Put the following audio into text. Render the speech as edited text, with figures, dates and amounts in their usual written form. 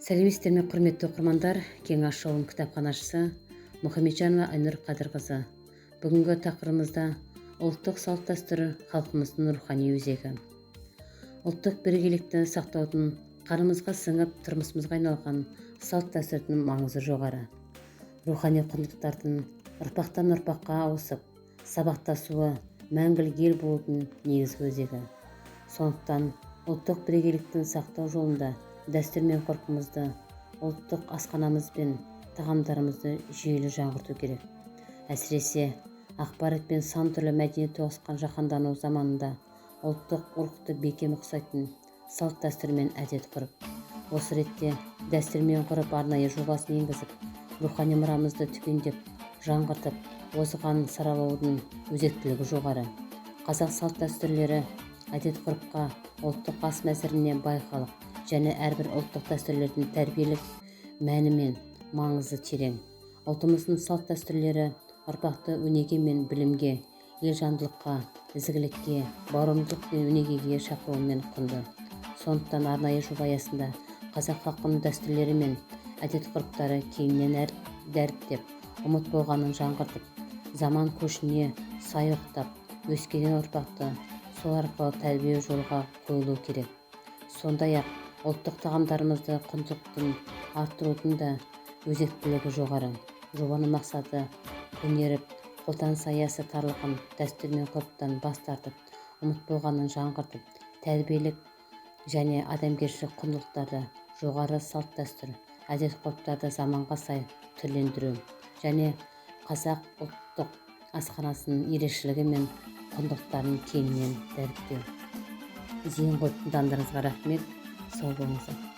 Сәлеметсіздер ме, құрметті оқырмандар. Кеңаш шоуының кітапханашысы Мұхамеджанова Айнұр Қадырқызы. Бүгінгі тақырыбымызда ұлттық салт-дәстүр халқымыздың рухани өзегі. Ұлттық бірегейлікті сақтаудың қанымызға сіңіп тұрмысымызға айналған салт-дәстүрдің маңызы жоғары. Рухани құндылықтардың ұрпақтан ұрпаққа ауысып, сабақтасуы мәңгілік ел болудың негізгі өзегі. Сондықтан ұлттық бірегейліктің сақтау жолында дәстүр мен ғұрпымызды, ұлттық асханамыз бен тағамдарымызды жүйелі жаңғырту керек. Әсіресе ақпарат пен сан түрлі мәдениет тоғысқан жаһандану заманында ұлттық рухты бекем ұқсайтын салт-дәстүр мен әдет-ғұрып. Осы ретте дәстүр мен ғұрып арнайы жобасын енгізіп, рухани мұрамызды түгендеп, жаңғыртып, озған саралаудың өзектілігі жоғары. Қазақ салт-дәстүрлері әдет-ғұрыпқа, ұлттық ас мәзіріне байқалық және әрбір ұлттық дәстүрлердің тәрбиелік мәні мен маңызы терең. Ұлтымыздың салт-дәстүрлері ұрпақты өнеге мен білімге, елжандылыққа, ізгілікке, бауырмалдық пен өнегеге шақыруымен құнды. Сондықтан арнайы жоба аясында қазақ халқының дәстүрлері мен әдет-ғұрыптары кейіннен дәріптеп, ұмыт болғанын жаңғыртып, заман көшіне сай ұқтап, өскелең ұрпақты сол арқылы тәрбие жолға қойылу керек. Сондай-ақ ұлттық тағамдарымызды құндылықтың арттырудың да өзектілігі жоғары. Жобаның мақсаты көнеріп, қолданыс аясы тарылған дәстүр мен ғұрыптан бас тартып, ұмыт болғанын жаңғыртып, тәрбиелік және адамгершілік құндылықтарды, жоғары салт-дәстүр, әдет-ғұрыптарды заманға сай түрлендіру және қазақ ұлттық асханасының ерекшелігі мен құндылықтарын кеңінен дәріптеу. Зейін қойып тыңдағандарыңызға рахмет. Сау болыңыздар.